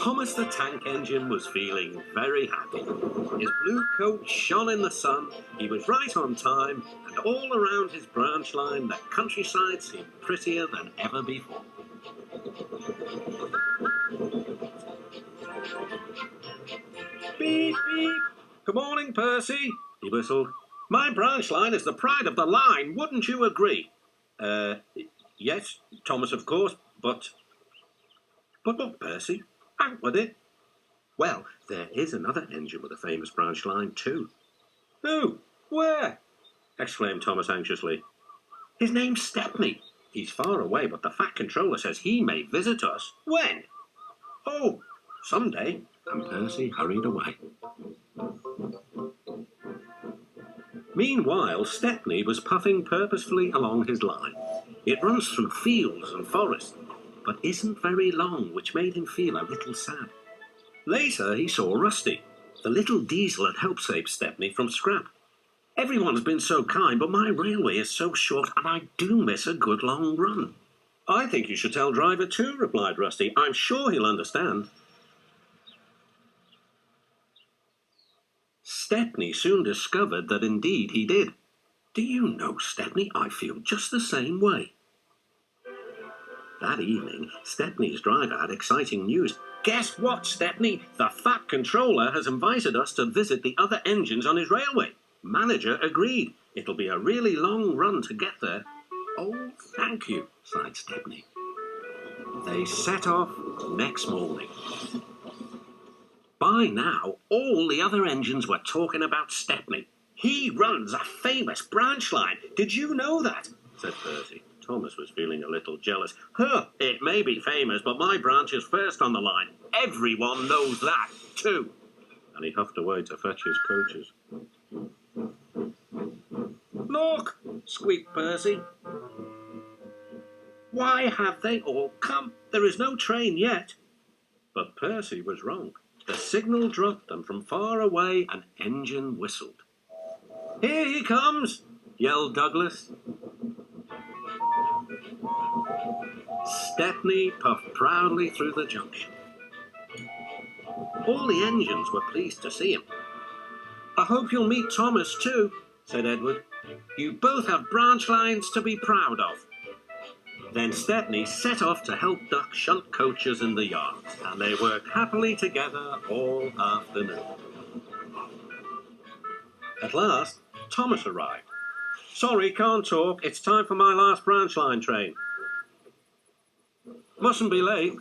Thomas the Tank Engine was feeling very happy. His blue coat shone in the sun, he was right on time, and all around his branch line the countryside seemed prettier than ever before. Beep, beep. Good morning, Percy, he whistled. My branch line is the pride of the line, wouldn't you agree? Yes, Thomas, of course, but look, Percy, out with it. Well, there is another engine with a famous branch line too. Who? Where? Exclaimed Thomas anxiously. His name's Stepney. He's far away, but the Fat Controller says he may visit us. When? Oh, someday. And Percy hurried away. Meanwhile, Stepney was puffing purposefully along his line. It runs through fields and forests, but isn't very long, which made him feel a little sad. Later, he saw Rusty. The little diesel had helped save Stepney from scrap. Everyone's been so kind, but my railway is so short, and I do miss a good long run. I think you should tell Driver too, replied Rusty. I'm sure he'll understand. Stepney soon discovered that indeed he did. Do you know, Stepney, I feel just the same way. That evening, Stepney's driver had exciting news. Guess what, Stepney? The Fat Controller has invited us to visit the other engines on his railway. Manager agreed. It'll be a really long run to get there. Oh, thank you, sighed Stepney. They set off next morning. By now, all the other engines were talking about Stepney. He runs a famous branch line. Did you know that? Said Percy. Thomas was feeling a little jealous. It may be famous, but my branch is first on the line. Everyone knows that, too. And he huffed away to fetch his coaches. Look, squeaked Percy. Why have they all come? There is no train yet. But Percy was wrong. The signal dropped, and from far away an engine whistled. Here he comes, yelled Douglas. Stepney puffed proudly through the junction. All the engines were pleased to see him. I hope you'll meet Thomas too, said Edward. You both have branch lines to be proud of. Then Stepney set off to help duck shunt coaches in the yards, and they worked happily together all afternoon. At last, Thomas arrived. Sorry, can't talk. It's time for my last branch line train. Mustn't be late.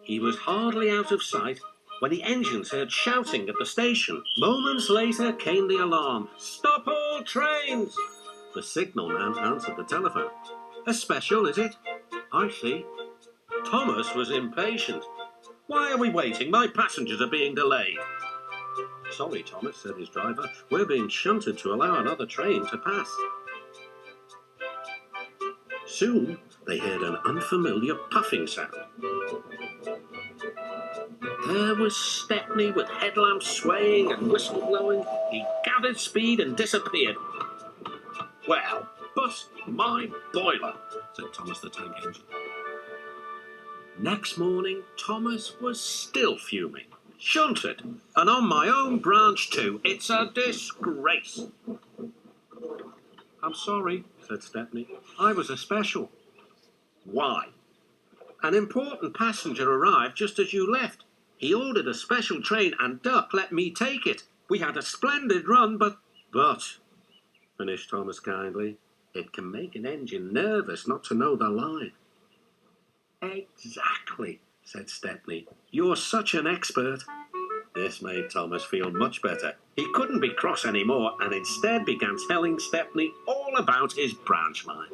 He was hardly out of sight when the engines heard shouting at the station. Moments later came the alarm. Stop all trains! The signalman answered the telephone. A special, is it? I see. Thomas was impatient. Why are we waiting? My passengers are being delayed. Sorry, Thomas, said his driver. We're being shunted to allow another train to pass. Soon they heard an unfamiliar puffing sound. There was Stepney with headlamps swaying and whistle blowing. He gathered speed and disappeared. Well, bust my boiler, said Thomas the Tank Engine. Next morning, Thomas was still fuming. Shunted, and on my own branch too. It's a disgrace. I'm sorry, said Stepney. I was a special. Why? An important passenger arrived just as you left. He ordered a special train and Duck let me take it. We had a splendid run, but, finished Thomas kindly, it can make an engine nervous not to know the line. Exactly, said Stepney. You're such an expert. This made Thomas feel much better. He couldn't be cross anymore and instead began telling Stepney all about his branch line.